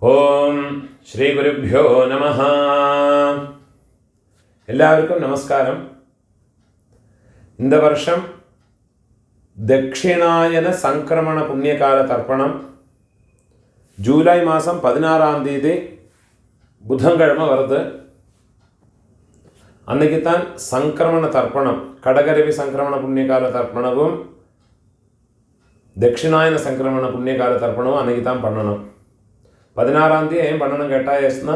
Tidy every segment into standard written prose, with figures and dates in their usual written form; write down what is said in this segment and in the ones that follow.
ഓം ശ്രീ ഗുരുഭ്യോ നമഃ. എല്ലാവർക്കും നമസ്കാരം. இந்த வருஷம் தட்சிணாயன சங்கிரமண புண்ணியகால தர்ப்பணம் ஜூலை மாதம் 16ஆம் தேதி புதன்கிழமை வருது. அன்னைக்கு தான் சங்கிரமண தர்ப்பணம், கடகரவி சங்கிரமண புண்ணியகால தர்ப்பணமும் தட்சிணாயன சங்கிரமண புண்ணியகால தர்ப்பணமும் அன்னைக்கு தான் பண்ணணும். 16ஆம் தேதி ஏன் பண்ணணும் கேட்டாயஸ்னா,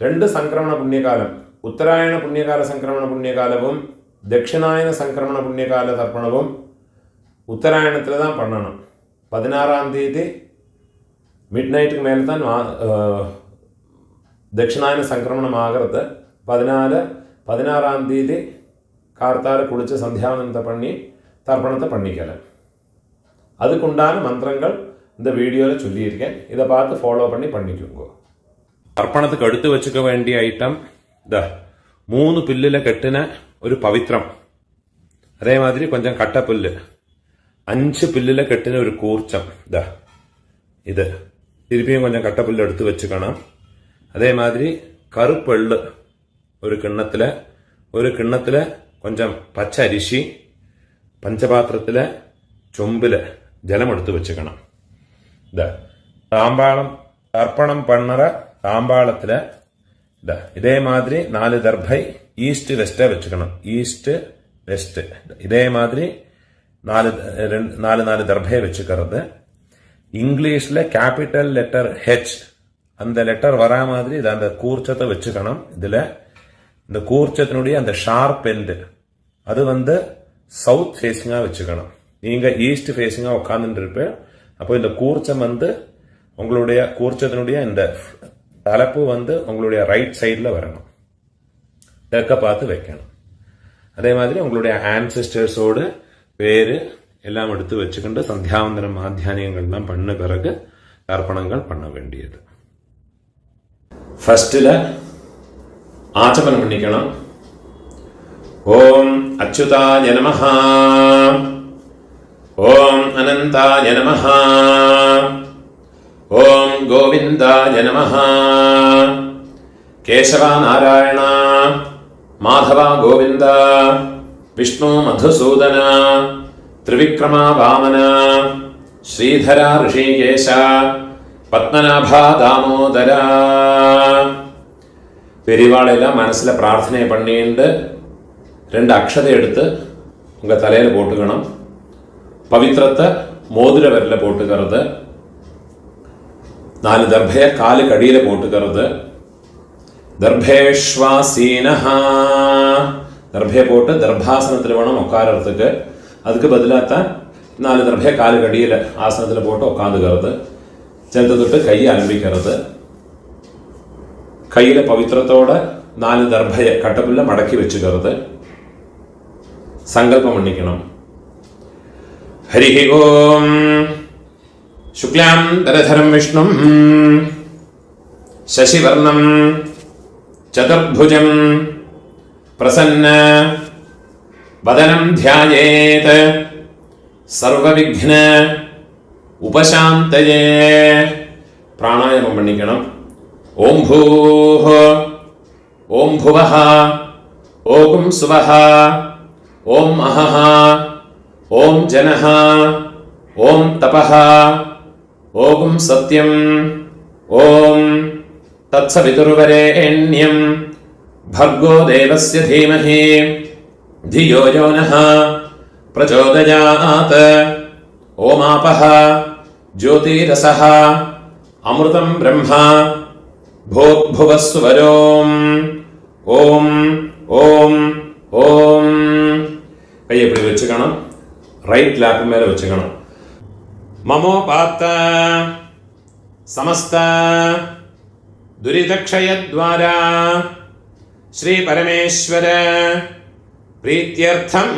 2 சங்கிரமண புண்ணியகாலம், உத்தராயண புண்ணியகால சங்கிரமண புண்ணியகாலமும் தட்சிணாயன சங்கிரமண புண்ணியகால தர்ப்பணமும் உத்தராயணத்தில் தான் பண்ணணும். 16ஆம் தேதி மிட் நைட்டுக்கு மேலே தான் தட்சிணாயன சங்கிரமணம் ஆகிறது. 16ஆம் தேதி கார்த்தால குளித்து சந்தியாவந்தனத்தை பண்ணி தர்ப்பணத்தை பண்ணிக்கலாம். அதுக்குண்டான மந்திரங்கள் இந்த வீடியோவில் சொல்லியிருக்கேன். இதை பார்த்து ஃபாலோ பண்ணிக்கோங்க. தர்ப்பணத்துக்கு எடுத்து வச்சுக்க வேண்டிய ஐட்டம் இந்த 3 பில்லில் கட்டின ஒரு பവിത്രം, அதே மாதிரி கொஞ்சம் கட்டப்புல்லு, 5 பில்லில் கட்டின ஒரு கூர்ச்சம், இது திருப்பியும் கொஞ்சம் கட்டப்புல்லு எடுத்து வச்சுக்கணும். அதே மாதிரி கருப்பெள்ளு ஒரு கிண்ணத்தில் கொஞ்சம் பச்சை அரிசி, பஞ்சபாத்திரத்தில் சொம்பில் ஜலம் எடுத்து வச்சுக்கணும். தாம்பாளம் தர்ப்பணம் பண்ணுற தாம்பாளத்தில் இதே மாதிரி 4 தர்பை ஈஸ்ட் வெஸ்ட்டை வச்சுக்கணும். ஈஸ்ட் வெஸ்ட் இதே மாதிரி 4 தர்பையை வச்சுக்கிறது. இங்கிலீஷில் கேபிட்டல் லெட்டர் ஹெச், அந்த லெட்டர் வரா மாதிரி இதை அந்த கூர்ச்சத்தை வச்சுக்கணும். இதில் இந்த கூர்ச்சத்தினுடைய அந்த ஷார்ப் எண்டு அது சவுத் ஃபேஸிங்காக வச்சுக்கணும். நீங்கள் ஈஸ்ட் ஃபேஸிங்காக உட்காந்துட்டு இருப்பேன். அப்போ இந்த கூர்ச்சம் உங்களுடைய கூர்ச்சத்தினுடைய இந்த தலைப்பு உங்களுடைய ரைட் சைடில் வரணும், தெற்க பார்த்து வைக்கணும். அதே மாதிரி உங்களுடைய ஆன்சிஸ்டர்ஸோடு பேரு எல்லாம் எடுத்து வச்சுக்கிட்டு சந்தியாவந்தனம் மாத்தியானியங்கள்லாம் பண்ண பிறகு தர்ப்பணங்கள் பண்ண வேண்டியது. ஃபர்ஸ்டில் ஆச்சமனம் பண்ணிக்கணும். ஓம் அச்சுதாய நமஹ, ஓம் அனந்தாய நமஹ, ஓம் கோவிந்தாய நமஹ, கேசவா நாராயண மாதவா கோவிந்த, விஷ்ணு மதுசூதன, திரிவிக்ரமா வாமன, ஸ்ரீதரா ரிஷிகேஷ, பத்மநாபா தாமோதர. பெரியவாளெல்லாம் மனசில் பிரார்த்தனை பண்ணிட்டு 2 அக்ஷதை எடுத்து உங்கள் தலையில் போட்டுக்கணும். பவித்திரத்தை மோதிர விரல போட்டுக்கிறது. 4 தர்பையை காலுக்கு அடியில் போட்டுக்கிறது. தர்பேஷ்வாசீனஹா, தர்பையை போட்டு தர்பாசனத்தில் வேணும் உட்காரத்துக்கு. அதுக்கு பதிலாக தான் 4 தர்பையை காலுக்கு அடியில் ஆசனத்தில் போட்டு உட்காந்துக்கிறது. சேர்த்து தொட்டு கையை அலம்பிக்கிறது. கையில் பவித்திரத்தோட 4 தர்பையை கட்டப்புள்ள மடக்கி வச்சுக்கிறது. சங்கல்பம் பண்ணிக்கணும். ஹரி ஓம் சுக்லாம் தரதரம் விஷ்ணும் சசிவர்ணம் சதுர்புஜம் பிரசன்ன வதனம் த்யாயேத் சர்வவிக்ன உபசாந்தயே. பிராணாயாமம் பண்ணிக்கணும். ஓம் பூஹ, ஓம் புவஹ, ஓம் சுவஹ, ஓம் அஹஹ, ஓம் ஜனஹ, ஓம் தபஹ, ஓம் சத்யம், ஓம் தத்சவிதுர்வரேண்யம் भर्गो देवस्य धीमहि धियो यो नः प्रचोदयात्. ओमापः ज्योतिरसः अमृतं ब्रह्मा भूर्भुवस्सुवरोम्. ओम ओम ओम. கை எப்படி வச்சுக்கணும்? ரைட் லேப் மேல வச்சுக்கணும். மமோபாத்த சமஸ்த துரிதக்ஷயத்வாரா ஸ்ரீ பரமேஸ்வர பிரீத்யர்த்தம்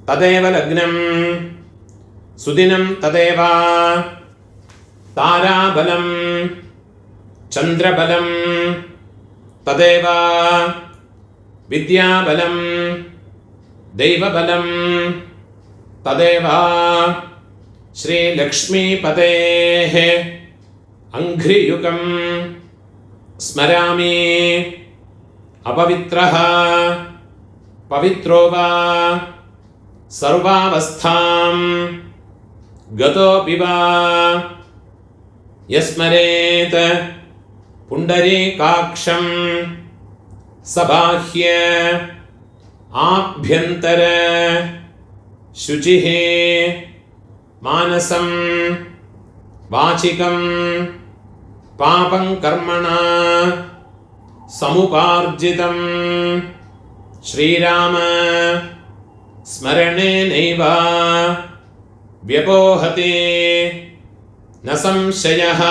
ததேவ லக்னம் சுதினம் ததேவ தாராபலம் சந்திரபலம் ததேவ வித்யாபலம் தெய்வபலம் ததேவ ஸ்ரீ லக்ஷ்மீபதேஹ अंघ्रियुकं स्मरामि अपवित्रः पवित्रो वा सर्वावस्थां गतोऽपि वा यस्मरेत् पुण्डरीकाक्षं सबाह्य आभ्यन्तर शुचिः मानसं वाचिकं पापं कर्मणा समुपार्जितं श्रीराम स्मरणेनैव व्यपोहते न संशयः।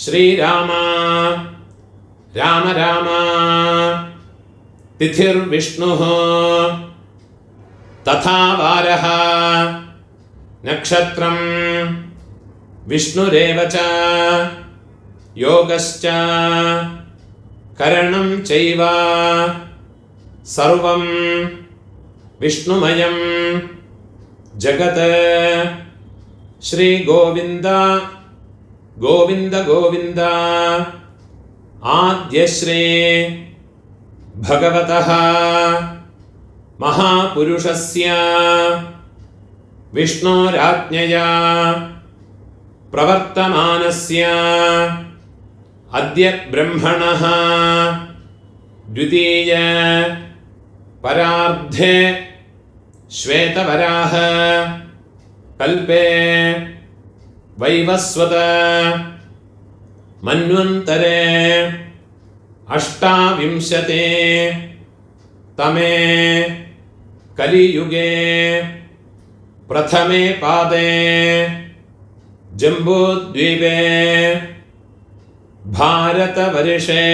श्रीराम राम राम तिथिर्विष्णुः तथा वारः नक्षत्रं विष्णुरेव च योगश्च करणं चैव सर्वं विष्णुमयं जगत्। श्री गोविंद गोविंद गोविंद आद्यश्री भगवतः महापुरुषस्य विष्णोराज्ञया प्रवर्तमानस्य अद्य ब्रह्मणः द्वितीय परार्धे श्वेतवराह कल्पे वैवस्वत मन्वन्तरे अष्टाविंशते तमे कलियुगे प्रथमे पादे जम्बूद्वीपे भारतवर्षे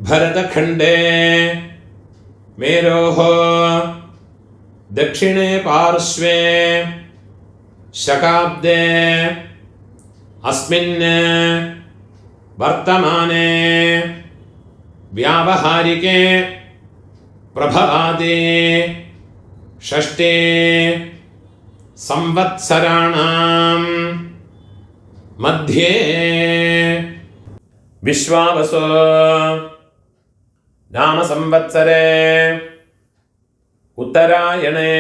भरतखण्डे मेरोः दक्षिणे पार्श्वे शकाब्दे अस्मिन् वर्तमाने व्यावहारिके प्रभवादि षष्ठे संवत्सराणां मध्ये विश्वावसु नाम संवत्सरे उत्तरायणे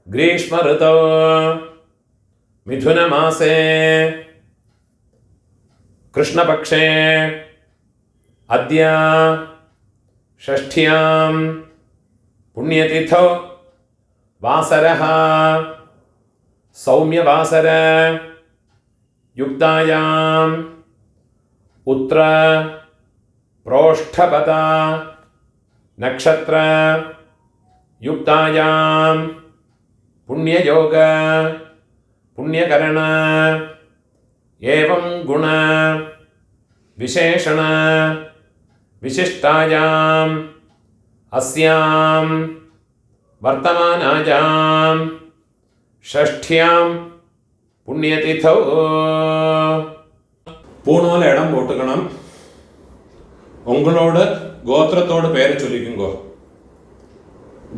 ग्रीष्म ऋतौ मिथुन मासे कृष्णपक्षे अद्य षष्ठ्यां पुण्यतिथौ वासरः सौम्यवासर युक्तायां उत्तर प्रोष्ठपदा नक्षत्र युक्तायां पुण्ययोग पुण्यकरण एवं गुण विशेषण विशिष्टायां अस्यां वर्तमानायां षष्ठ्यां पुण्यतिथौ பூணூல இடம் போட்டுக்கணும். உங்களோட கோத்திரத்தோட பேரை சொல்லிக்குங்க.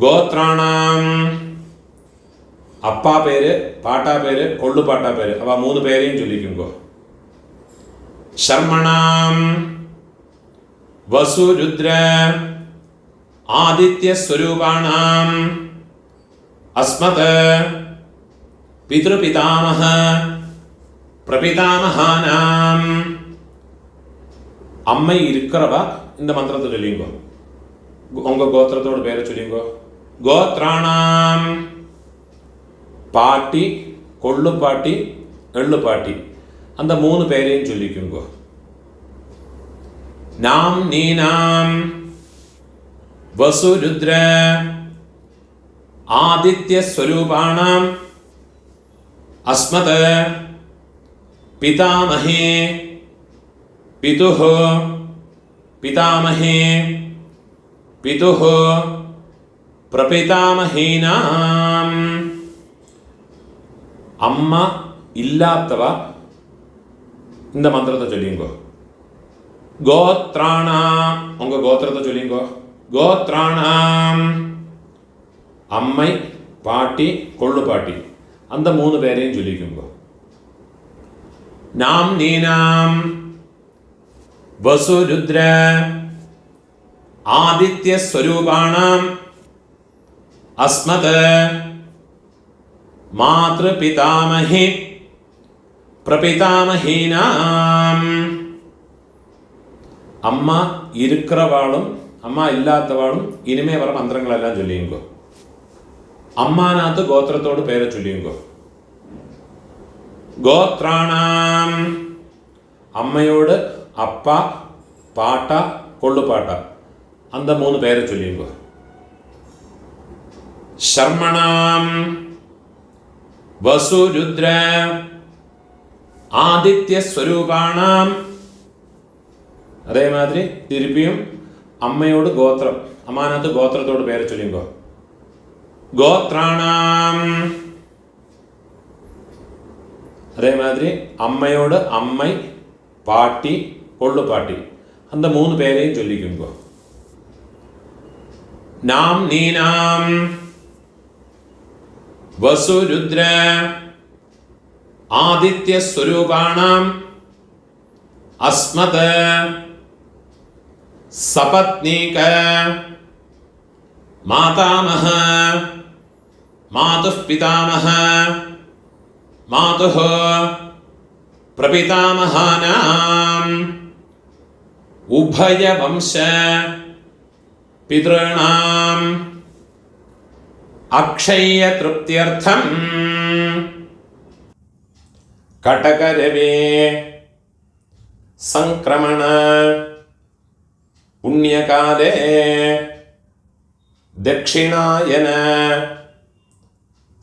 கோத்ராணாம் அப்பா பேரு பாட்டா பேரு கொள்ளு பாட்டா பேரு அவ மூணு பேரையும் சொல்லிக்குங்க. சர்மணாம் வசு ருத்ர ஆதித்ய ஸ்வரூபாணாம் அஸ்மத் பித்ருபிதாமஹ பிரபிதாமஹானாம் அம்மை இருக்கிறவா இந்த மந்திரத்தை சொல்லிங்கோ. உங்க கோத்திரத்தோட பேரை சொல்லிங்கோ. கோத்ராணாம் பாட்டி கொள்ளு பாட்டி எள்ளு பாட்டி அந்த மூணு பேரையும் சொல்லிக்குங்கோ. நாம் நீனாம் வசு ருத்ர ஆதித்ய ஸ்வரூபாணாம் அஸ்மத் पितामहे पितुः पितामहे पितुः प्रपितामहीनाम् अम्मा इल्लात्तव இந்த மந்திரத்தை சொல்லிங்கோ. கோத்ராணாம் உங்க கோத்திரத்தை சொல்லிங்கோ. கோத்ராணாம் அம்மை பாட்டி கொள்ளு பாட்டி அந்த மூணு பேரையும் சொல்லிக்குங்கோ. നാംനീനാം വസുരുദ്ര ആദിത്യസ്വരൂപാണാം അസ്മത് മാതൃപിതാമഹി പ്രപിതാമഹീനാം. അമ്മ ഇരിக்கிறവാളും അമ്മ ഇല്ലാത്തവാളും ഇനിമേ പറ മന്ത്രങ്ങളെല്ലാം ചൊല്ലിയുങ്കോ. അമ്മാനകത്ത് ഗോത്രത്തോട് പേരെ ചൊല്ലിയുങ്കോ. ഗോത്രാണാം അമ്മയോട് അപ്പ പാട്ട കൊള്ളുപാട്ട അന്ത 3 പേരെ ചൊല്ലിയുങ്കോ. ശർമ്മണാം വസുരുദ്ര ആദിത്യസ്വരൂപാണാം. അതേമാതിരി തിരുപ്പിയും അമ്മയോട് ഗോത്രം അമ്മാനകത്ത് ഗോത്രത്തോട് പേരെ ചൊല്ലിയുങ്കോ. ഗോത്രാണാം അതേമാതിരി അമ്മയോട് അമ്മൈ പാട്ടി കൊള്ളുപാട്ടി അന്ത 3 പേരെയും ചൊല്ലിക്കുമ്പോ. നാം നീനാം വസുരുദ്ര ആദിത്യസ്വരൂപാണാം അസ്മത് സപത്നീക മാതാമഹ മാതുഃ പിതാമഹ മാതുഃ പ്രപിതാമഹാനാം ഉഭയവംശ പിതॄണാം അക്ഷയതൃപ്ത്യർത്ഥം കടകരവേ സംക്രമണ പുണ്യകാലേ ദക്ഷിണായന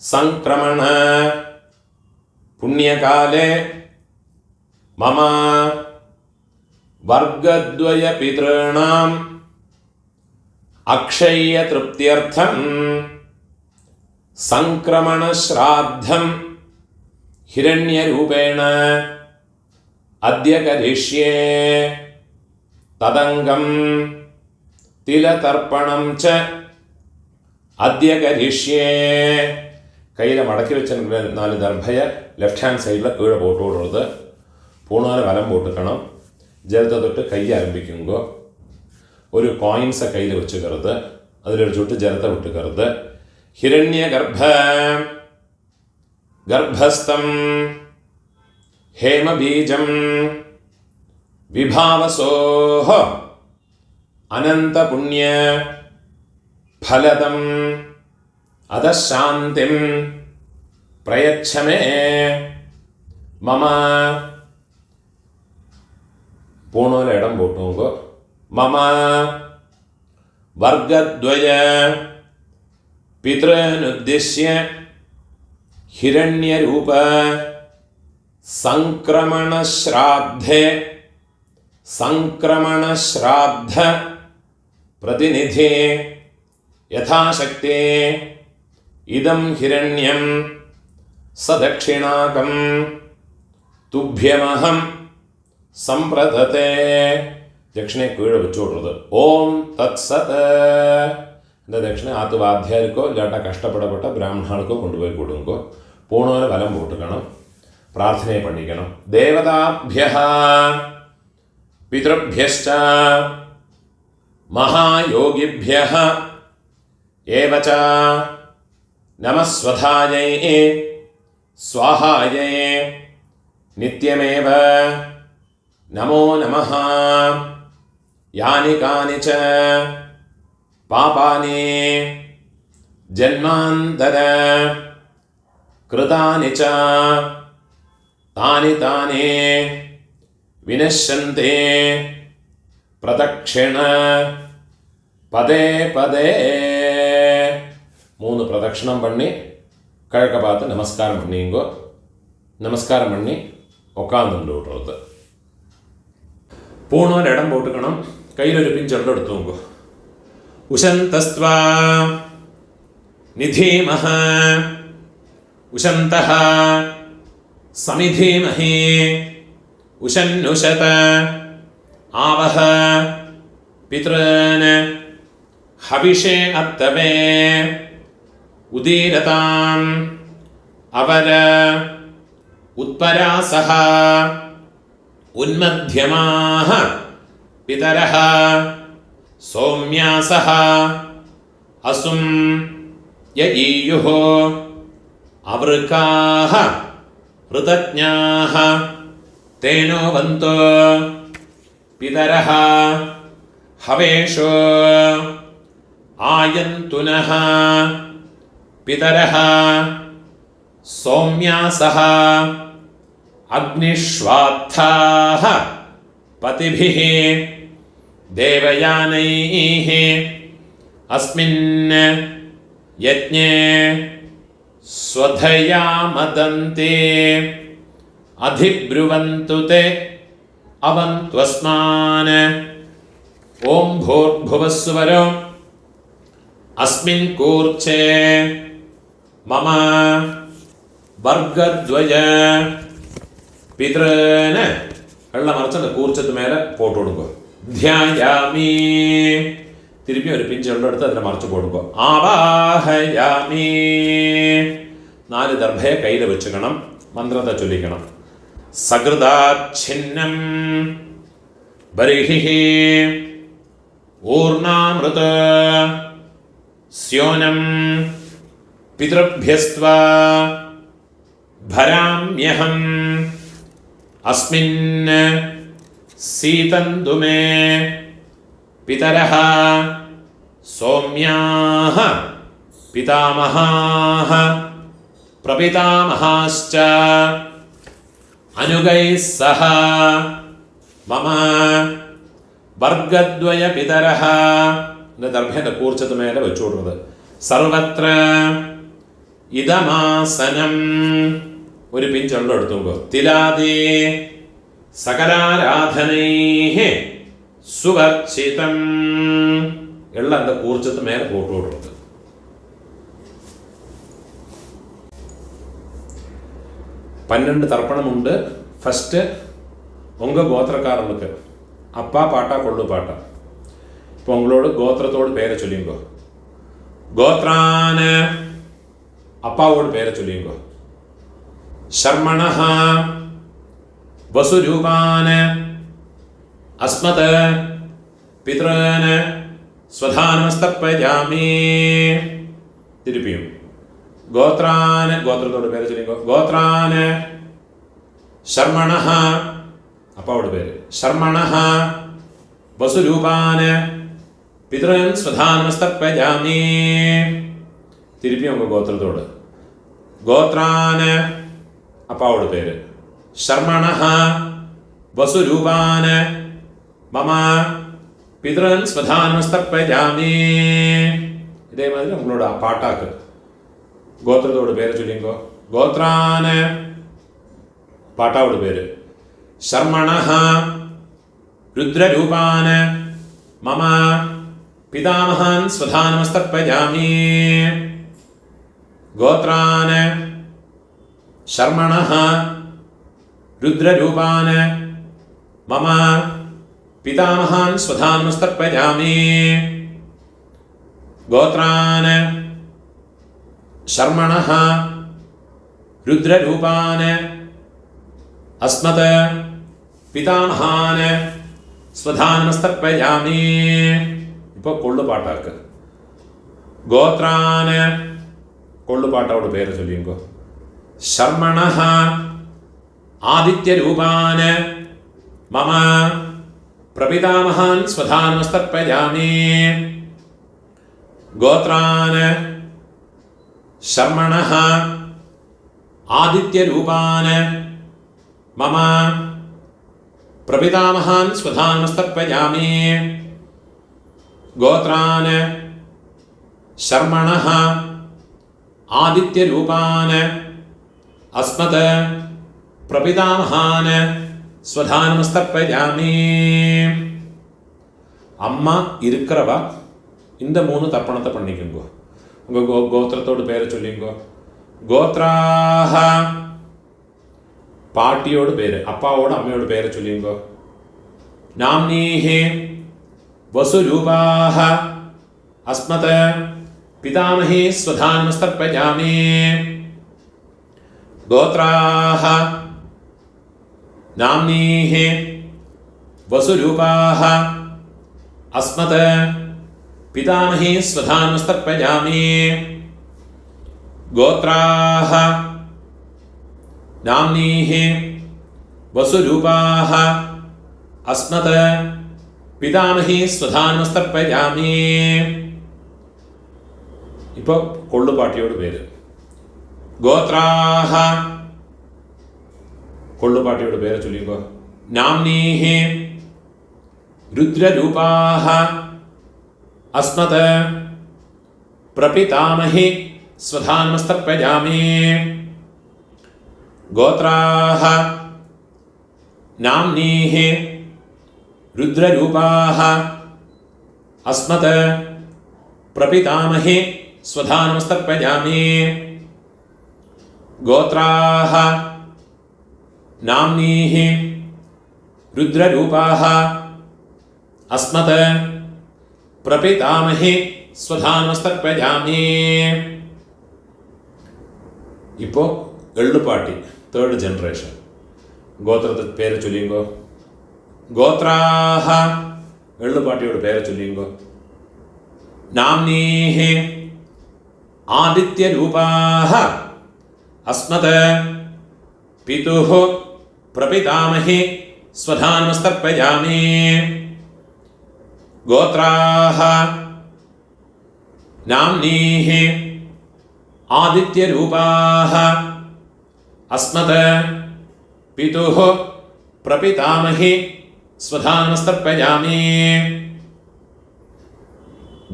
സംക്രമണ പുണ്യകാലേ മമ വർഗദ്വയ പിതॄണാം അക്ഷയതൃപ്ത്യർത്ഥം സംക്രമണ ശ്രാദ്ധം ഹിരണ്യരൂപേണ അദ്യ കരിഷ്യേ തദംഗം തിലതർപ്പണം ച അദ്യ കരിഷ്യേ. കയ്യിൽ മടക്കി വെച്ച 4 ദർഭയെ ലെഫ്റ്റ് ഹാൻഡ് സൈഡിൽ കീഴെ പോട്ട് കൊടുത്ത് പൂണാല് വലം പോട്ടിക്കണം. ജലത്തെ തൊട്ട് കൈ ആരംഭിക്കുമ്പോൾ ഒരു കോയിൻസ് കയ്യിൽ വെച്ച് കറുത്ത് അതിലൊരു ചുട്ട് ജലത്തെ വിട്ട് കറുത്ത് ഹിരണ്യഗർഭ ഗർഭസ്ഥം ഹേമബീജം വിഭാവസോഹ അനന്തപുണ്യ ഫലദം അധശാന്തിം പ്രയച്ഛമേ മമ. പൂണോല ഇടം പോട്ടുമ്പോൾ മമ വർഗദ്വയ പിതൃനുദ്ദിശ്യ ഹിരണ്യരൂപ സംക്രമണശ്രാദ്ധേ സംക്രമണശ്രാദ്ധ പ്രതിനിധി യഥാശക്തി ഇദം ഹിരണ്യം സദക്ഷിണാകം തുഭ്യമഹം സംപ്രദത്തെ. ദക്ഷിണയെ കീഴെ വെച്ചുകൊടുത്തത് ഓം തത്സത്. എൻ്റെ ദക്ഷിണ ആത്തുവാധ്യാർക്കോ ഇല്ലാട്ട കഷ്ടപ്പെടപ്പെട്ട ബ്രാഹ്മണർക്കോ കൊണ്ടുപോയി കൊടുക്കോ. പൂണോലെ വലം പോട്ടുക്കണം. പ്രാർത്ഥനയെ പണിക്കണം. ദേവതാഭ്യഃ പിതൃഭ്യശ്ച മഹായോഗിഭ്യഃ ഏവച നമസ്വധായൈ സ്വാഹായൈ നിത്യമേവ നമോ നമഃ. യാനി കാനി ച പാപാനി ജന്മാന്തര കൃതാനി ച താനി താനി വിനശ്യന്തി പ്രദക്ഷിണ പദേ പദേ. 3 പ്രദക്ഷിണം പണി കിഴക്ക് ഭാഗത്ത് നമസ്കാരം പണിയുങ്കോ. നമസ്കാരം പണി ഒക്കാന്നുണ്ട് വിട്ടുള്ളത്. പൂണോൻ്റെ ഇടം പോട്ടുക്കണം. കയ്യിലൊരു പിഞ്ചെള്ളം എടുത്തു നോക്കൂ. ഉശന്തസ്ത്വാ നിധീമഹ ഉശന്തഃ സമിധീമഹി ഉശന്നുശത ആവഹ പിതॄൻ ഹവിഷേ അത്തവേ ഉദീരതാം അവര उत्परासः उन्मध्यमाः पितरः सौम्यासः असुं यईयुः अवृकाः ऋतज्ञाः तेनो वन्तो पितरः हवेषो आयन्तु नः पितरः सौम्यासः अग्निष्वात्थाः पतिभिः देवयानैः अस्मिन् यज्ञे स्वधया मदन्ते अधिब्रुवन्तु ते अवन्त्वस्मान् ॐ भूर्भुवस्सुवरो अस्मिन् कूर्चे मम वर्गद्वय पितॄन् വെള്ളം മറിച്ച് அந்த കൂർച്ചത്ത് മേലെ പോട്ട് കൊടുക്കുക. ധ്യായാമി തിരുപ്പി ഒരു പിഞ്ച് വെള്ളം എടുത്ത് അതിനെ മറിച്ച് കൊടുക്കുക. ആവാഹയാമി 4 ദർഭയെ കയ്യിൽ വെച്ചുക്കണം. മന്ത്രത്തെ ചൊല്ലിക്കണം. സകൃതാച്ഛിന്നം ബർഹിഹി ഊർണാമൃത സ്യോനം പിതൃഭ്യസ്ത്വാ ഭരാമ്യഹം अस्मिन् सीतन्तु मे पितरः सौम्याः पितामहाः प्रपितामहाश्च अनुगैः सह मम वर्गद्वय पितरः दर्भेन कूर्चत मेले വെച്ചു കൊടുക്കുന്നത്. സർവത്ര ഇദമാസനം ഒരു പിഞ്ച് വെള്ളം എടുത്തുകൊണ്ടോ. തിലാദേ സകലാരാധനൈഃ സുവർച്ചിതം എള്ള அந்த കൂർച്ചത്ത് മേലെ പോട്ട് കൊടുക്കുന്നത്. பன்னெண்டு தர்ப்பணம் உண்டு. ஃபஸ்ட்டு உங்கள் கோத்திரக்காரர்களுக்கு அப்பா பாட்டா கொள்ளு பாட்டா. இப்போ உங்களோட கோத்திரத்தோடு பேரை சொல்லிங்கோ. கோத்ரான அப்பாவோட பேரை சொல்லிங்கோ. शर्मणः वसुरूपान् अस्मत् पितॄन् स्वधानमस्तर्पयामि. തിരുപ്പിയും ഗോത്രാന് ഗോത്രത്തോട് പേര് ചൊല്ലിക്കോ. ഗോത്രാന് ശർമ്മണഃ അപ്പാவோட പേര്. ശർമ്മണഃ വസുരൂപാന് പിതॄൻ സ്വധാനമസ്തർപ്പയാമി. തിരുപ്പിയും ഉங்க ഗോത്രത്തോട്. ഗോത്രാന് അപ്പാவோட പേര്. ശർമ്മണഃ വസുരൂപാന് മമ പിതൃൻ സ്വധാനമസ്തർപ്പയാമി. ഇതേമാതിരി നമ്മളോട് ആ പാട്ടാക്ക്. ഗോത്രത്തോട് പേര് ചൊല്ലിങ്കോ. ഗോത്രാന് പാട്ടാவோட പേര്. ശർമ്മണഃ രുദ്രരൂപാന് മമ പിതാമഹാൻ സ്വധാനമസ്തർപ്പയാമി. ഗോത്രാന് ശർമ്മണഃ രുദ്രരൂപാന് മമ പിതാമഹാൻ സ്വധാനമസ്തർപ്പയാമി. ഗോത്രാന് ശർമ്മണഃ രുദ്രരൂപാന് അസ്മത് പിതാമഹാൻ സ്വധാനമസ്തർപ്പയാമി. ഇപ്പോൾ കൊള്ളുപാട്ടാക്ക്. ഗോത്രാന് കൊള്ളുപാട്ടോട് പേര് ചൊല്ലിങ്കോ. ശർമ്മണഃ ആദിത്യരൂപാന് മമ പ്രപിതാമഹാൻ സ്വധാനമസ്തർപ്പയാമി. ഗോത്രാന് ശർമ്മണഃ ആദിത്യരൂപാന് മമ പ്രപിതാമഹാൻ സ്വധാനമസ്തർപ്പയാമി. ഗോത്രാന് ശർമ്മണഃ ആദിത്യരൂപാന് അസ്മത് പ്രപിതാമഹാൻ സ്വധാനമസ്തർപ്പയാമി. அம்மா இருக்கிறவா இந்த 3 தர்ப்பணத்தை பண்ணிக்கோங்க. உங்கள் கோத்திரத்தோடு பேரை சொல்லிங்கோ. கோத்ராஹ பாட்டியோட பேர். அப்பாவோட அம்மையோட பேரை சொல்லிங்கோ. நாம்னீஹே வசுரூபாஹ அஸ்மத் பிதாமஹே ஸ்வதானமஸ்தர்ப்பயாமி. கோத்ராஹ नाम्नीः वसुरूपाः अस्मत् पितामही स्वधानमस्तर्पयामि। गोत्राः नाम्नीः वसुरूपाः अस्मत् पितामही स्वधानमस्तर्पयामि। ഇപ്പോൾ കൊള്ളുപാട്ടിയോട് പേര്. ഗോത്രാഹ കൊള്ളുപാട്ടിയോട് പേര് ചൊല്ലിക്കോ. നാംനീഃ രുദ്രരൂപാഹ അസ്മത് പ്രപിതാമഹി സ്വധാനമസ്തർപ്പയാമി. ഗോത്രാഹ നാംനീഃ രുദ്രരൂപാഹ അസ്മത് പ്രപിതാമഹി സ്വധാനമസ്തർപ്പയാമി. ഗോത്രാഹ നാംനീഃ രുദ്രരൂപാഹ അസ്മത് പ്രപിതാമഹി സ്വധാനമസ്തർപ്പയാമി. ഇപ്പോൾ എള്ളുപാട്ടി തേർഡ് ജനറേഷൻ. ഗോത്രത്തെ പേര് ചൊല്ലിയുങ്കോ. ഗോത്രാഹ എള്ളുപാട്ടിയോട് പേര് ചൊല്ലിയുങ്കോ. നാംനീഃ ആദിത്യരൂപാഹ അസ്മത് പിതുഃ പ്രപിതാമഹി സ്വധാനമസ്തർപ്പയാമി. ഗോത്രാഹ നാംനീഃ ആദിത്യരൂപാഹ അസ്മത് പിതുഃ പ്രപിതാമഹി സ്വധാനമസ്തർപ്പയാമി.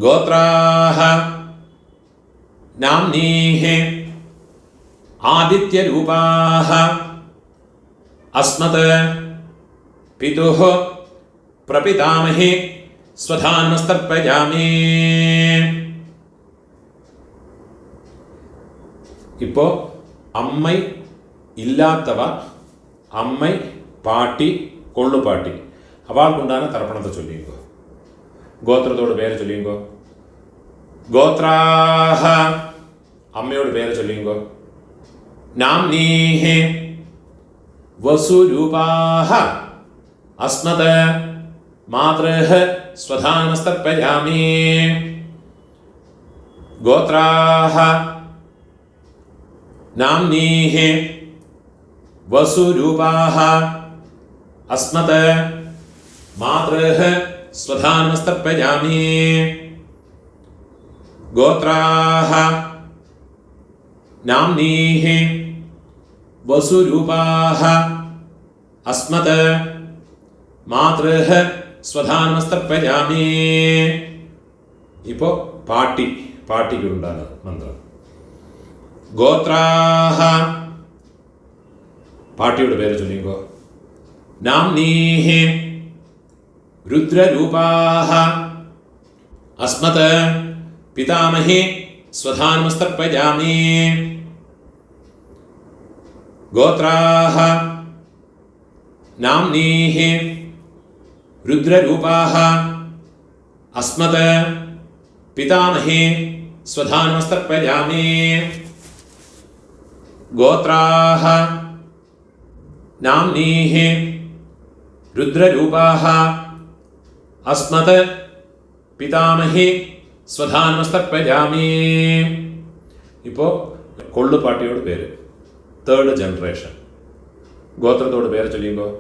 ഗോത്രാഹ നാംനീഃ ആദിത്യരൂപാഹ അസ്മത് പിതുഃ പ്രപിതാമഹി സ്വധാനമസ്തർപ്പയാമി. ഇപ്പോൾ അമ്മൈ ഇല്ലാത്തവ അമ്മൈ പാട്ടി കൊള്ളുപാട്ടി അവൾക്കുണ്ടാകുന്ന തർപ്പണത്തെ ചൊല്ലിയുങ്കോ. ഗോത്രത്തോട് പേര് ചൊല്ലിയുങ്കോ. ഗോത്രാഹ അമ്മയോട് പേര് ചൊല്ലിയുങ്കോ. നാംനീഃ വസുരൂപാഹ അസ്മത് മാതൃഃ സ്വധാനമസ്തർപ്പയാമി. ഗോത്രാഹ നാംനീഃ വസുരൂപാഹ അസ്മത് മാതൃഃ സ്വധാനമസ്തർപ്പയാമി. ഗോത്രാഹ നാംനീഃ വസുരൂപാഹ അസ്മത് മാതൃഃ സ്വധാനമസ്തർപ്പയാമി. ഇപ്പോൾ പാട്ടിക്കുണ്ടാകുന്ന മന്ത്രം. ഗോത്രാഹ പാട്ടിയുടെ പേര് ചൊല്ലിക്കോ. നാംനീഃ രുദ്രരൂപാഹ അസ്മത് പിതാമഹി സ്വധാനമസ്തർപ്പയാമി. ഗോത്രാഹ നാംനീഃ രുദ്രരൂപാഹ അസ്മത് പിതാമഹി സ്വധാനമസ്തർപ്പയാമി. ഗോത്രാഹ നാംനീഃ രുദ്രരൂപാഹ അസ്മത് പിതാമഹി സ്വധാനമസ്തർപ്പയാമി. ഇപ്പോൾ കൊള്ളുപാട്ടിയോട് പേര് തേർഡ് ജനറേഷൻ. ഗോത്രത്തോട് പേര് ചൊല്ലിയുമ്പോൾ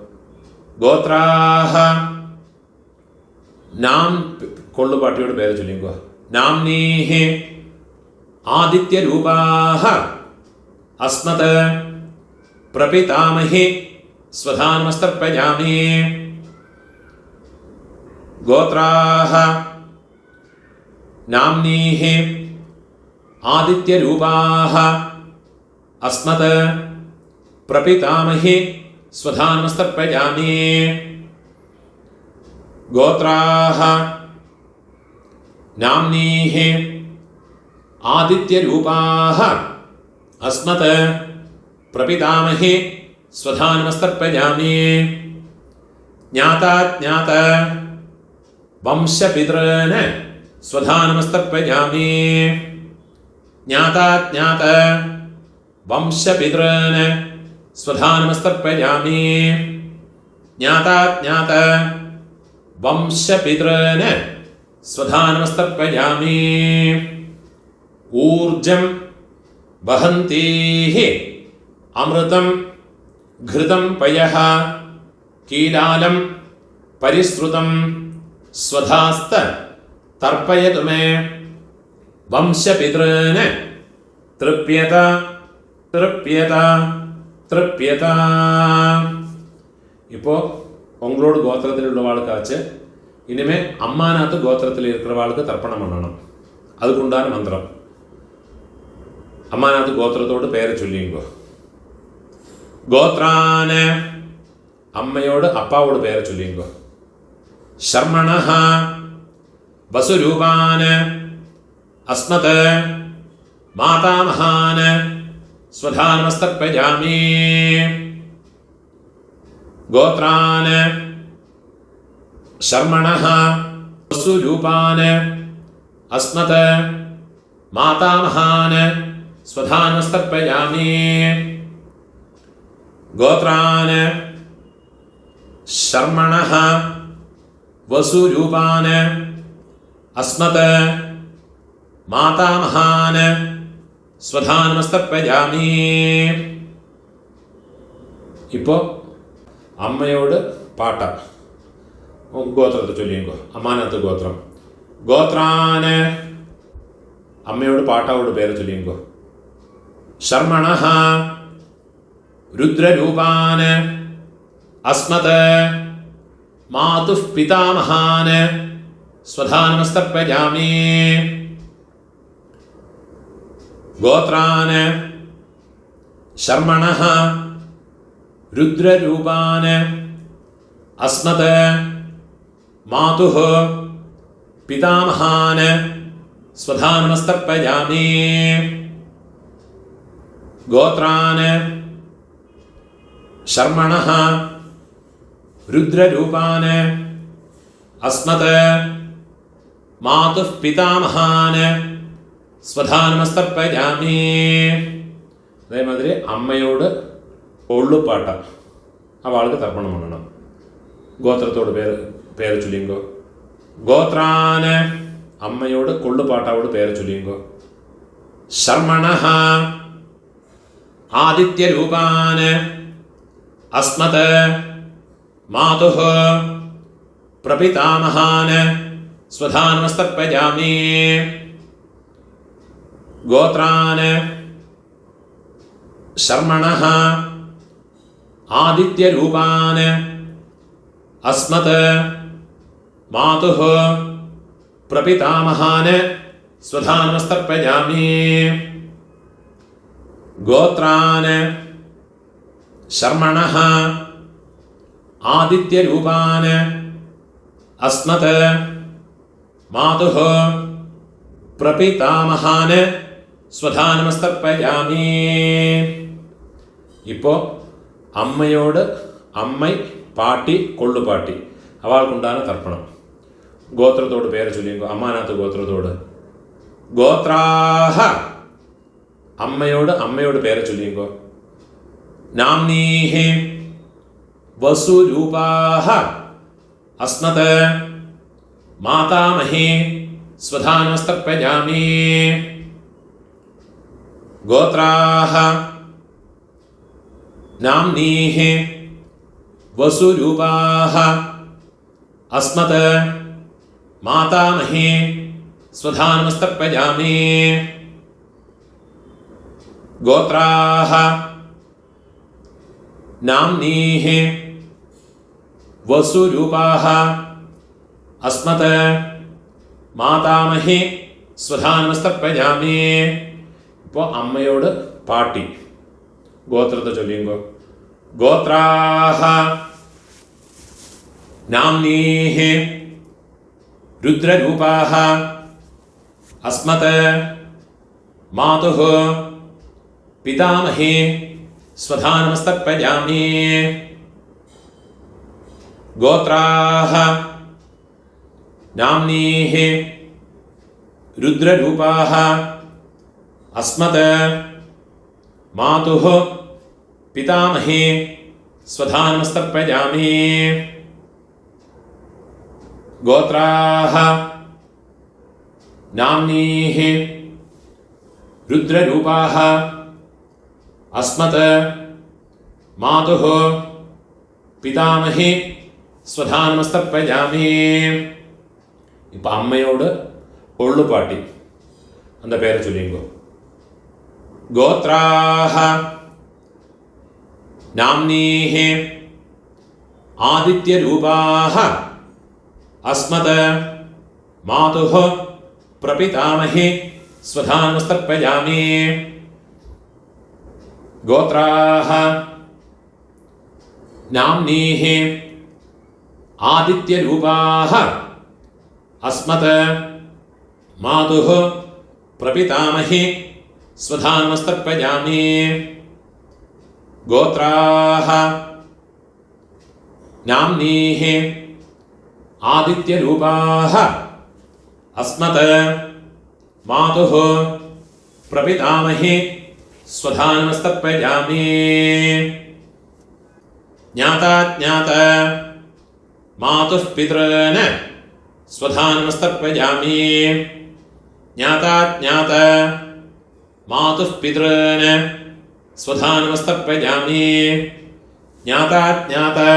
ഗോത്രാഹ നാം കൊള്ളുപാട്ടിയോട് പേര് ചൊല്ലിയുമ്പോൾ നാംനീഃ ആദിത്യരൂപാഹ അസ്മത് പ്രപിതാമഹി സ്വധാനമസ്തർപ്പയാമി. ഗോത്രാഹ നാംനീഃ ആദിത്യരൂപാഹ അസ്മത് പ്രപിതാമഹി സ്വധാനമസ്തർപ്പയാമി. ഗോത്രാഹ നാംനീഃ ആദിത്യരൂപാഹ അസ്മത് പ്രപിതാമഹി സ്വധാനമസ്തർപ്പയാമി. ജ്ഞാതാജ്ഞാത വംശപിതॄൻ സ്വധാനമസ്തർപ്പയാമി. ജ്ഞാതാജ്ഞാത വംശപിതॄൻ സ്വധാനമസ്തർപ്പയാമി. ज्ञाताज्ञात वंशपितॄन् स्वधानमस्तर्पयामि। ऊर्जं वहन्तीः अमृतं घृतं पयः कीलालं परिसृतं स्वधास्त तर्पयतु मे। वंशपितॄन् तृप्यत तृप्यत तृप्यत. இப்போ உங்களோட கோத்திரத்தில் உள்ளவாளுக்காச்சு இனிமே அம்மாநாத்து கோத்திரத்தில் இருக்கிறவாளுக்கு தர்ப்பணம் பண்ணணும். அதுக்குண்டான மந்திரம். அம்மாநாத்து கோத்திரத்தோடு பெயரை சொல்லிங்கோ. கோத்ரான அம்மையோடு அப்பாவோட பெயரை சொல்லிங்கோ. ஷர்மணஹ வசுரூபான அஸ்மத மாதாமகான ஸ்வதானமஸ்தர்ப்பயாமி. गोत्रान शर्मणः वसुरूपान अस्मत् मातामहान स्वधानमस्तर्पयामि. गोत्रान शर्मणः वसुरूपान अस्मत् मातामहान स्वधानमस्तर्पयामि. இப்போ അമ്മയോട് പാട്ട ഗോത്രത്തെ ചൊല്ലിയോ. അമ്മാനത്ത് ഗോത്രം. ഗോത്രാന് അമ്മയോട് പാട്ടാവോട് പേര് ചൊല്ലിയോ. ശർമണഃ രുദ്രരൂപാന് അസ്മത് മാതുഃ പിതാമഹാന് സ്വധാനമസ്തർപ്പയാമി. ഗോത്രാന് ശർമണഃ രുദ്രരൂപാൻ അസ്മത് മാതുഃ പിതാമഹാൻ സ്വധാനമസ്തർപ്പയാമി. ഗോത്രാൻ ശർമണഃ രുദ്രരൂപാൻ അസ്മത് മാതുഃ പിതാമഹാൻ സ്വധാനമസ്തർപ്പയാമി. അതേമാതിരി അമ്മയോട് ഒള്ളുപാട്ട അവൾക്ക് തർപ്പണം பண்ணணும். ഗോത്രത്തോട് പേര് ചൊല്ലിങ്കോ. ഗോത്രാന് അമ്മയോട് കൊള്ളുപാട്ടാവോട് പേര് ചൊല്ലിങ്കോ. ശർമണഃ ആദിത്യരൂപാന് അസ്മത് മാതുഃ പ്രപിതാമഹാന് സ്വധാനമസ്തർപ്പയാമി. ഗോത്രാന് ശർമണഃ ആദിത്യരൂപാൻ അസ്മത് മാതുഃ പ്രപിതാമഹാൻ സ്വധാനമസ്തർപ്പയാമി. ഗോത്രാൻ ശർമണഃ ആദിത്യരൂപാൻ അസ്മത് മാതുഃ പ്രപിതാമഹാൻ സ്വധാനമസ്തർപ്പയാമി. ഇപ്പോൾ അമ്മയോട് അമ്മൈ പാട്ടി കൊള്ളുപാട്ടി അവൾക്കുണ്ടാകുന്ന തർപ്പണം. ഗോത്രത്തോട് പേര് ചൊല്ലിയോ. അമ്മാനാത്ത് ഗോത്രത്തോട്. ഗോത്രാഹ അമ്മയോട് പേര് ചൊല്ലിയോ. നാംനീഹി വസുരൂപാഹ അസ്മത് മാതാമഹി സ്വധാനമസ്തർപ്പയാമി. ഗോത്രാഹ നാംനീഃ വസുരൂപാഃ അസ്മത് മാതാമഹി സ്വധാനമസ്തർപ്പയാമി. ഗോത്രാഃ നാംനീഃ വസുരൂപാഃ അസ്മത് മാതാമഹി സ്വധാനമസ്തർപ്പയാമി. ഇപ്പോൾ അമ്മയോട് പാട്ടി ഗോത്രത്തെ ചൊല്ലിയോ. ഗോത്രാഹ നാംനീഃ രുദ്രരൂപാഃ അസ്മത് മാതുഃ പിതാമഹി സ്വധാനമസ്തർപ്പയാമി. ഗോത്രാഹ നാംനീഃ രുദ്രരൂപാഃ അസ്മത് മാതുഃ പിതാമഹി स्वधानमस्तर्पयामि। गोत्राः नाम्नीः रुद्ररूपाः अस्मत् मातुः पितामही स्वधानमस्तर्पयामि. இப்போ அம்மையோடு ஒள்ளு பாட்டி அந்த பேரை சொல்லிங்கோ. கோத்ராஹ நாம்னீஹ ஆதித்யரூபாஹ அஸ்மத் மாதுஹ பிரபிதாமஹி ஸ்வதானமஸ்தர்ப்பயாமி. கோத்ராஹ நாம்னீஹ ஆதித்யரூபாஹ अस्मत् मातुः प्रपितामही स्वधानमस्तर्पयामि. गोत्राः नाम्नीः आदित्यरूपाः अस्मत् मातुः प्रपितामही स्वधानमस्तर्पयामि. ज्ञाता ज्ञाता मातुः पितॄन् स्वधानमस्तर्पयामि. ज्ञाता ज्ञाता मातुः पितॄन् स्वधानमस्तर्पयामि. ज्ञाता ज्ञाता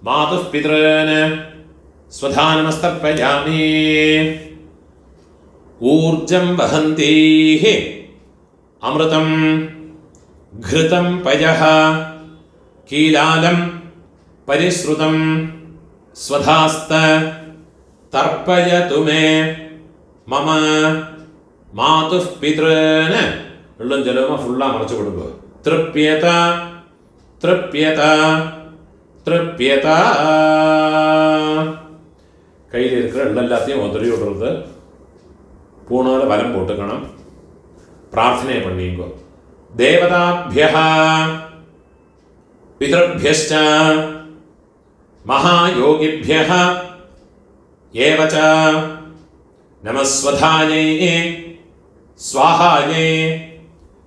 मातुः पितॄन् स्वधानमस्तर्पयामि. ऊर्जं वहन्तीः अमृतं घृतं पयः कीलालं परिश्रुतं स्वधास्त तर्पयतु मे मम मातुः पितॄन्. வெள்ளம் ஜலமாக ஃபுல்லாக மறைச்சு கொடுங்க. திருப்பியத திருப்பியத திருப்பியத. கையில் இருக்கிற எல்லாத்தையும் உதறி விடுறது. பூனால வலம் போட்டுக்கணும். பிரார்த்தனை பண்ணிங்கோ. தேவதாபியः பிதృभ्यश्च महायोगिभ्यः एव च नमः स्वधायै स्वाहायै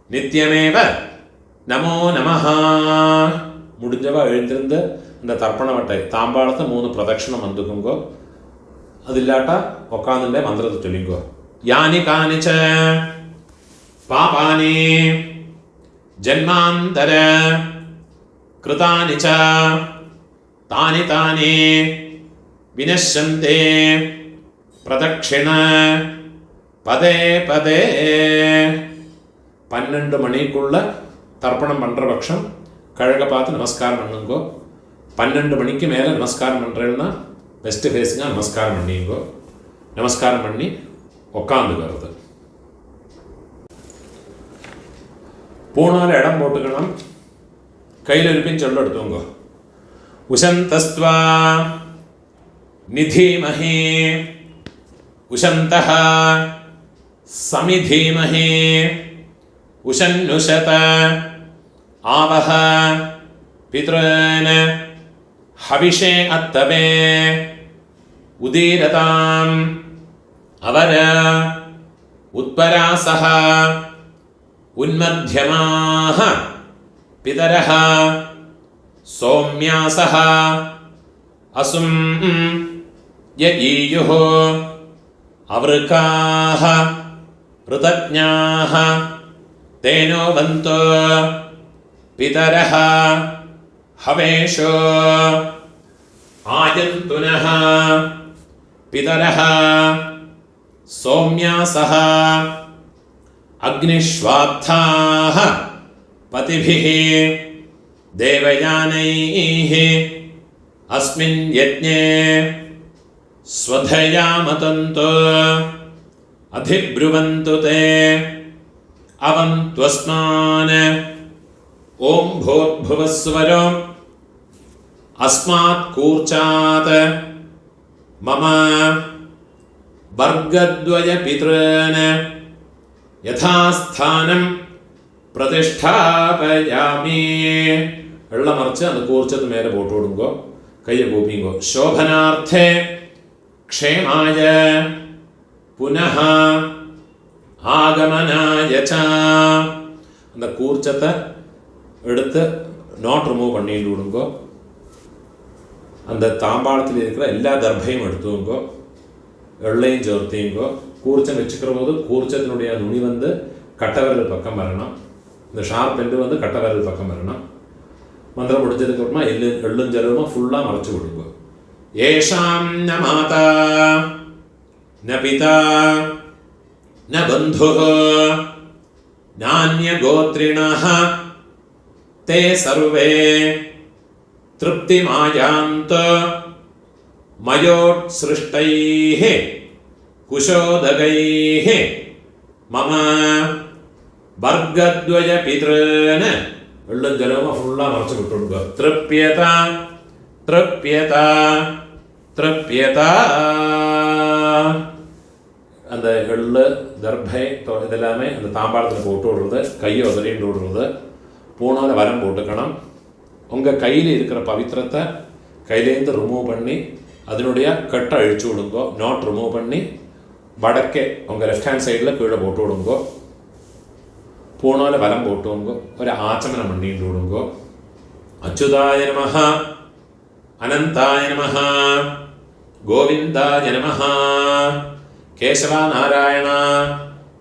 नित्यमेव नमो नमः. முடிஞ்சவா எழுந்திருந்து இந்த தர்ப்பண வட்டை தாம்பாளத்தை 3 பிரதட்சணம் வந்துக்குங்கோ. அது இல்லாட்டா உட்காந்துட்டே மந்திரத்தை சொல்லிங்கோ. யானி கானிச்ச பாபானி ஜன்மாந்தர கிருதானி ச தானி தானி வினஷ்யந்தே பிரதட்சிண பதே பதே. 12 மணிக்குள்ள தர்ப்பணம் பண்ணுற பட்சம் கழக பார்த்து நமஸ்காரம் பண்ணுங்கோ. 12 மணிக்கு மேலே நமஸ்காரம் பண்ணுறேன்னா வெஸ்ட் ஃபேஸிங்காக நமஸ்காரம் பண்ணிங்கோ. நமஸ்காரம் பண்ணி உக்காந்துக்கிறது. பூனால இடம் போட்டுக்கணும். கையில் இருப்பின்னு சொல்ல எடுத்துங்கோ. உஷந்தஸ்த்வா நிதீமஹி உஷந்தஹ சமிதீமஹி உஷன்னுஷத ஆவஹ பித்ருன் ஹவிஷே அத்தவே உதீரதாம் அவர் உத்பராசஹ உன்மத்யமாஹ பிதரஹ சௌம்யாசஹ அசும் யஈயுः அவருக்காः ருதஜ்ஞாः தேனோ வந்தோ பிதரஹ ஹவேஷோ ஆயந்துனः பிதரஹ சௌம்யாசஹ அக்னிஷ்வாப்தாः பதிபிः தேவயானைः अस्मिन् यज्ञे स्वधया मतन्तो अधिब्रुवन्तु ते अवन्त्वस्मान् ॐ भूर्भुवस्वरो अस्मात् कूर्चात् मम वर्गद्वय पितॄन् यथास्थानं प्रतिष्ठापयामि. വെള്ളമറിച്ച് അത് കൂർച്ചത്ത് മേലെ പോട്ട് കൊടുങ്കോ. കയ്യെ കൂപ്പിങ്കോ. ശോഭനാർത്ഥേ ക്ഷേമായ പുനഃ ആഗമനായ ച. அந்த கூர்ச்சத்தை எடுத்து நாட் ரிமூவ் பண்ணிட்டு விடுங்கோ. அந்த தாம்பாளத்தில் இருக்கிற எல்லா தர்பையும் எடுத்துங்கோ, எள்ளையும் சேர்த்தீங்கோ. கூர்ச்சம் வச்சுக்கிற போது கூர்ச்சத்தினுடைய நுனி வந்து கட்டவிரல் பக்கம் வரணும், இந்த ஷார்ப் எண்டு வந்து கட்டவிரல் பக்கம் வரணும். மந்திரம் முடிஞ்சதுக்கு அப்புறமா எள்ளும் ஜலமா ஃபுல்லாக மறைச்சு விடுங்க. ஏஷாம் ந மாதா ந பிதா ந பந்துः நான்ய கோத்ரிணः தே சர்வே திருப்திமாயாந்த மயோத்ஸ்ருஷ்டைः குஷோதகைः மம வர்க்கத்வய பித்ருன் எள்ளும் ஜலமா ஃபுல்லாக மறைச்சு விட்டுடுங்க. திருப்யதா திருப்யதா திருப்யதா. அந்த எள்ளு தர்பை இதெல்லாமே அந்த தாம்பாளத்தில் போட்டு விடுறது, கையை உதறிட்டு விடுறது, பூனால வரம் போட்டுக்கணும். உங்கள் கையில் இருக்கிற பவித்திரத்தை கையிலேருந்து ரிமூவ் பண்ணி அதனுடைய கட்டை அழிச்சு விடுங்கோ. நாட் ரிமூவ் பண்ணி வடக்கே உங்கள் லெஃப்ட் ஹேண்ட் சைடில் கீழே போட்டு விடுங்கோ. பூனால வலம் போட்டுவோங்கோ. ஒரு ஆச்சமனம் பண்ணிட்டு விடுங்கோ. அச்சுதாய நமஹ, அனந்தாய நமஹ, கோவிந்தாய நமஹ, கேசவா நாராயண,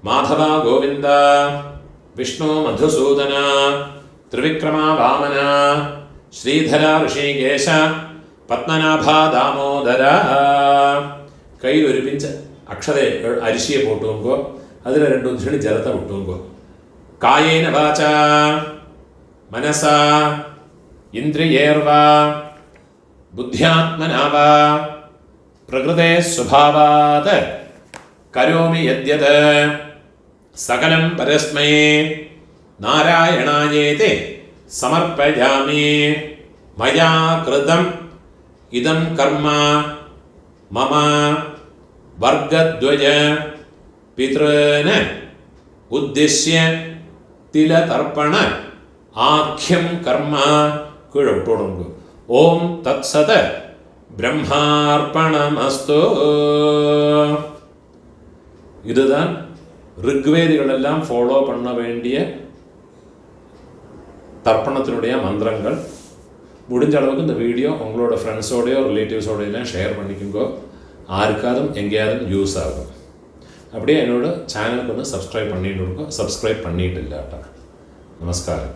மாதவா கோவிந்த, விஷ்ணு மதுசூதன, திரிவிக்ரமா வாமன, ஸ்ரீதரா ரிஷிகேஷ, பத்மநாபா தாமோதர. கையில் ഒരു പിഞ്ച് അക്ഷത അരിശിയെ പോട്ടുവങ്കോ. അതിൽ 2 ഉദ്ധരണി ജലത്തെ വിട്ടുവങ്കോ. കായേന വാച മനസ ഇന്ദ്രിയേർവാ ബുദ്ധ്യാത്മനാ വാ പ്രകൃതേ സ്വഭാവാത് കരോമി യദ്യത് സകലം പരസ്മൈ നാരായണായേതി സമർപ്പയാമി. മയാ കൃതം ഇദം കർമ്മ മമ വർഗദ്വയ പിതॄൻ ഉദ്ദിശ്യ തിലതർപ്പണ ആഖ്യം കർമ്മ കീഴെ വിട്ടോടുന്നു. ഓം തത്സത് பிரம்மார்ப்பணமஸ்து. இதுதான் ரிக்வேதிகள் எல்லாம் ஃபாலோ பண்ண வேண்டிய தர்ப்பணத்தினுடைய மந்திரங்கள். முடிஞ்ச அளவுக்கு இந்த வீடியோ உங்களோட ஃப்ரெண்ட்ஸோடையோ ரிலேட்டிவ்ஸோடையெல்லாம் ஷேர் பண்ணிக்கோங்க. ஆருக்காதும் எங்கேயாவது யூஸ் ஆகும். அப்படியே என்னோட சேனலுக்கு வந்து சப்ஸ்கிரைப் பண்ணிட்டு இருக்கோம். சப்ஸ்கிரைப் பண்ணிட்டு இல்லாட்டா. நமஸ்காரம்.